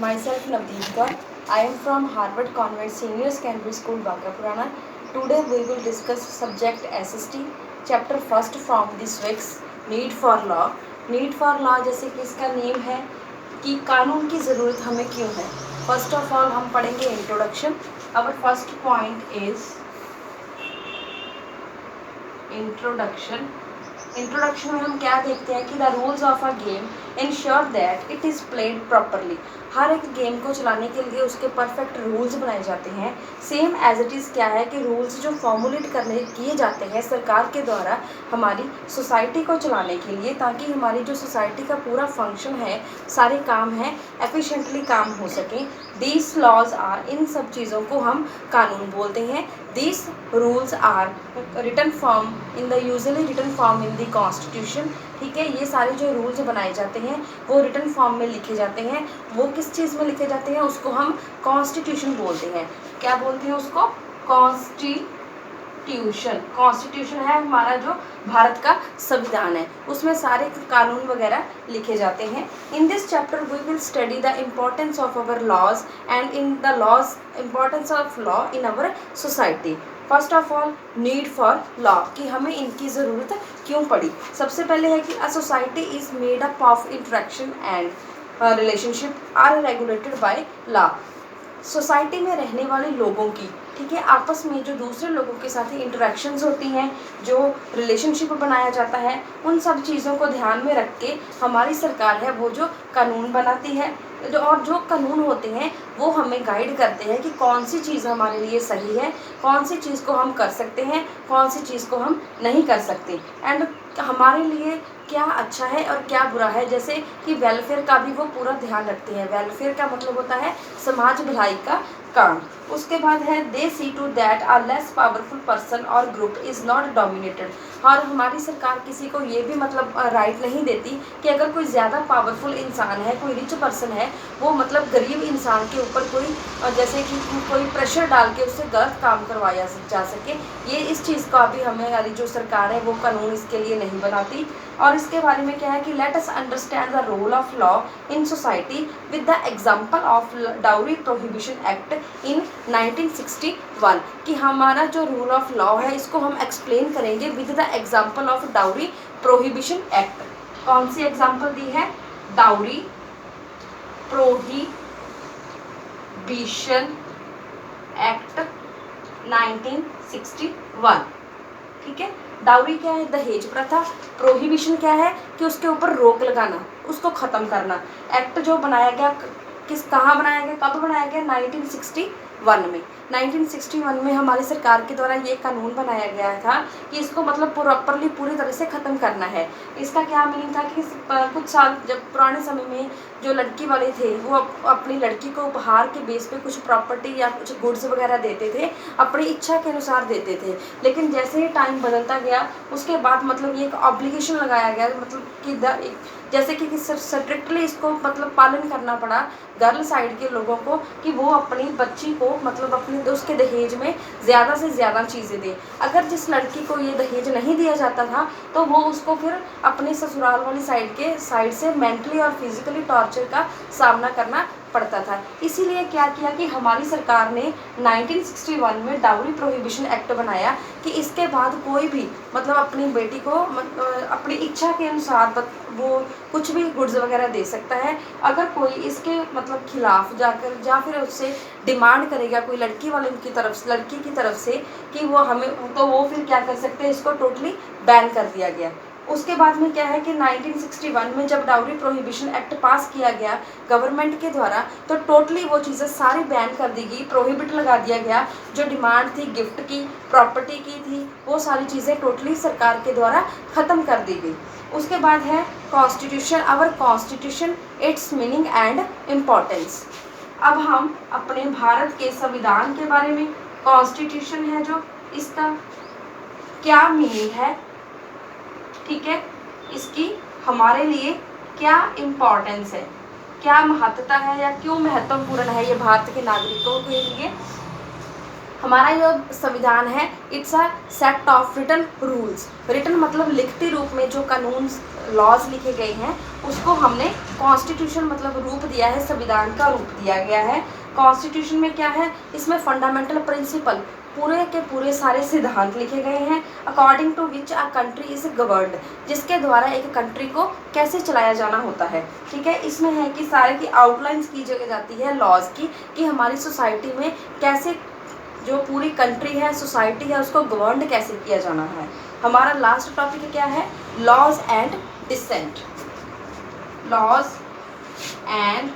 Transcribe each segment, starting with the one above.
Myself Navdeepika. I am from Harvard Convent Senior Secondary School, Bagapurana. Today we will discuss subject SST, chapter first from the SWICS, Need for Law. Need for Law जैसे कि इसका name है कि कानून की ज़रूरत हमें क्यों है. फर्स्ट ऑफ ऑल हम पढ़ेंगे introduction. Our first point is introduction. Introduction में हम क्या देखते हैं कि the rules of a game ensure that it is played properly. हर एक गेम को चलाने के लिए उसके परफेक्ट रूल्स बनाए जाते हैं. सेम एज इट इज़ क्या है कि रूल्स जो फॉर्मुलेट करने किए जाते हैं सरकार के द्वारा हमारी सोसाइटी को चलाने के लिए, ताकि हमारी जो सोसाइटी का पूरा फंक्शन है, सारे काम हैं, एफिशिएंटली काम हो सकें. दीज लॉज आर, इन सब चीज़ों को हम कानून बोलते हैं. These rules are written form in the usually written form in the constitution. ठीक है, ये सारे जो रूल्स बनाए जाते हैं वो रिटन फॉर्म में लिखे जाते हैं. वो किस चीज़ में लिखे जाते हैं, उसको हम कॉन्स्टिट्यूशन बोलते हैं. क्या बोलते हैं उसको? कॉन्स्टिट्यूशन. कॉन्स्टिट्यूशन है हमारा जो भारत का संविधान है, उसमें सारे कानून वगैरह लिखे जाते हैं. In this chapter we will study the importance of our laws and in the laws importance of law in our society. First of all need for law, कि हमें इनकी ज़रूरत क्यों पड़ी. सबसे पहले है कि a society is made up of interaction and relationship are regulated by law. Society में रहने वाले लोगों की, ठीक है, आपस में जो दूसरे लोगों के साथ इंटरेक्शंस होती हैं, जो रिलेशनशिप बनाया जाता है, उन सब चीज़ों को ध्यान में रख के हमारी सरकार है वो जो कानून बनाती है. और जो कानून होते हैं वो हमें गाइड करते हैं कि कौन सी चीज़ हमारे लिए सही है, कौन सी चीज़ को हम कर सकते हैं, कौन सी चीज़ को हम नहीं कर सकते, एंड हमारे लिए क्या अच्छा है और क्या बुरा है. जैसे कि वेलफेयर का भी वो पूरा ध्यान रखते हैं. वेलफेयर का मतलब होता है समाज भलाई का काम. उसके बाद है they see to that a less powerful person और ग्रुप इज़ नॉट डोमिनेटेड. और हमारी सरकार किसी को ये भी मतलब राइट नहीं देती कि अगर कोई ज़्यादा पावरफुल इंसान है, कोई रिच पर्सन है, वो मतलब गरीब इंसान के ऊपर कोई जैसे कि कोई प्रेशर डाल के उससे गलत काम करवाया जा सके. ये इस चीज़ का भी हमारी जो सरकार है वो कानून इसके लिए नहीं बनाती. और इसके बारे में क्या है कि let us understand the role of law in society with the example of dowry prohibition act in 1961. कि हमारा जो रूल ऑफ लॉ है इसको हम एक्सप्लेन करेंगे with the example of dowry prohibition act. कौन सी एग्जांपल दी है? Dowry prohibition act 1961. ठीक है, डाउरी क्या है? दहेज प्रथा. प्रोहिबिशन क्या है? कि उसके ऊपर रोक लगाना, उसको ख़त्म करना. एक्ट जो बनाया गया कहाँ बनाया गया, कब बनाया गया? 1961 में. 1961 में हमारी सरकार के द्वारा ये कानून बनाया गया था कि इसको मतलब प्रॉपरली पूरी तरह से ख़त्म करना है. इसका क्या मीनिंग था कि कुछ साल जब पुराने समय में जो लड़की वाले थे वो अपनी लड़की को उपहार के बेस पे कुछ प्रॉपर्टी या कुछ गुड्स वगैरह देते थे, अपनी इच्छा के अनुसार देते थे. लेकिन जैसे ही टाइम बदलता गया उसके बाद मतलब ये एक ऑब्लिगेशन लगाया गया, मतलब कि जैसे कि स्ट्रिक्टली इसको मतलब पालन करना पड़ा गर्ल साइड के लोगों को कि वो अपनी बच्ची को मतलब अपने उसके दहेज में ज़्यादा से ज़्यादा चीज़ें दें. अगर जिस लड़की को ये दहेज नहीं दिया जाता था तो वो उसको फिर अपने ससुराल वाली साइड से मेंटली और फिजिकली टॉर्चर का सामना करना पड़ता था. इसीलिए क्या किया कि हमारी सरकार ने 1961 में डाउरी प्रोहिबिशन एक्ट बनाया कि इसके बाद कोई भी मतलब अपनी बेटी को अपनी इच्छा के अनुसार वो कुछ भी गुड्स वगैरह दे सकता है. अगर कोई इसके मतलब खिलाफ जाकर या फिर उससे डिमांड करेगा कोई लड़की की तरफ से कि वो हमें, तो वो फिर क्या कर सकते हैं, इसको टोटली बैन कर दिया गया. उसके बाद में क्या है कि 1961 में जब डाउरी प्रोहिबिशन एक्ट पास किया गया गवर्नमेंट के द्वारा, तो टोटली वो चीज़ें सारी बैन कर दी गई, प्रोहिबिट लगा दिया गया. जो डिमांड थी गिफ्ट की, प्रॉपर्टी की थी, वो सारी चीज़ें टोटली सरकार के द्वारा ख़त्म कर दी गई. उसके बाद है constitution. Our constitution, it's meaning and importance. अब हम अपने भारत के संविधान के बारे में, कॉन्स्टिट्यूशन है जो, इसका क्या मीनिंग है, ठीक है, इसकी हमारे लिए क्या इम्पोर्टेंस है, क्या महत्वता है या क्यों महत्वपूर्ण है ये भारत के नागरिकों के लिए. हमारा जो संविधान है it's a set of written rules. Written मतलब लिखती रूप में जो कानून लॉज लिखे गए हैं उसको हमने कॉन्स्टिट्यूशन मतलब रूप दिया है, संविधान का रूप दिया गया है। कॉन्स्टिट्यूशन में क्या है, इसमें फंडामेंटल प्रिंसिपल पूरे के पूरे सारे सिद्धांत लिखे गए हैं according to which a country is governed, जिसके द्वारा एक कंट्री को कैसे चलाया जाना होता है। ठीक है, इसमें है कि सारे की आउटलाइंस की जाती है लॉज की, कि हमारी सोसाइटी में कैसे जो पूरी कंट्री है, सोसाइटी है, उसको गवर्न कैसे किया जाना है। हमारा लास्ट टॉपिक क्या है, laws and dissent. Laws and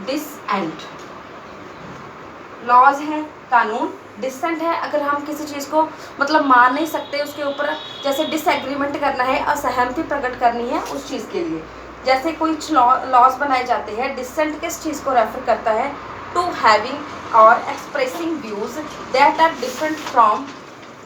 dissent. Laws है कानून, डिसेंट है अगर हम किसी चीज़ को मतलब मान नहीं सकते, उसके ऊपर जैसे डिसएग्रीमेंट करना है, असहमति प्रकट करनी है उस चीज़ के लिए, जैसे कोई लॉज बनाए जाते हैं। डिसेंट किस चीज़ को रेफर करता है, टू हैविंग और expressing views that are different from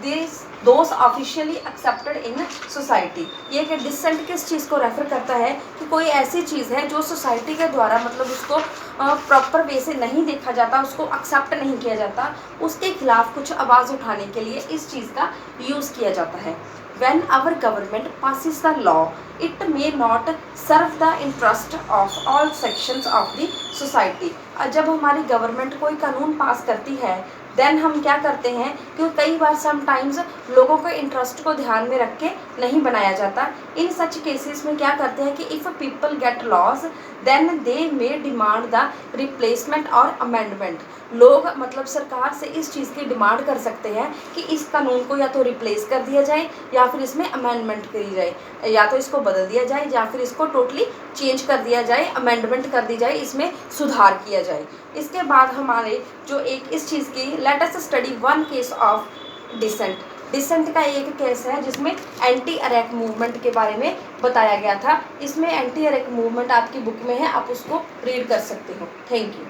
this those officially accepted in society. ये कि डिसेंट किस चीज़ को रेफर करता है कि कोई ऐसी चीज़ है जो सोसाइटी के द्वारा मतलब उसको प्रॉपर वे से नहीं देखा जाता, उसको एक्सेप्ट नहीं किया जाता, उसके खिलाफ कुछ आवाज़ उठाने के लिए इस चीज़ का यूज़ किया जाता है। When our government passes the law, it may not serve the interest of all sections of the society। जब हमारी गवर्नमेंट कोई कानून पास करती है देन हम क्या करते हैं कि कई बार समटाइम्स लोगों के इंटरेस्ट को ध्यान में रख के नहीं बनाया जाता। इन सच केसेस में क्या करते हैं कि if people get laws then they may demand the replacement और अमेंडमेंट। लोग मतलब सरकार से इस चीज़ की डिमांड कर सकते हैं कि इस कानून को या तो रिप्लेस कर दिया जाए या फिर इसमें अमेंडमेंट करी जाए, या तो इसको बदल दिया जाए या फिर इसको टोटली चेंज कर दिया जाए, अमेंडमेंट कर दी जाए, इसमें सुधार किया जाए। इसके बाद हमारे जो एक इस चीज़ की let us study one case of dissent. Dissent का एक केस है जिसमें एंटी अरैक मूवमेंट के बारे में बताया गया था। इसमें एंटी अरैक मूवमेंट आपकी बुक में है, आप उसको रीड कर सकते हो। Thank you.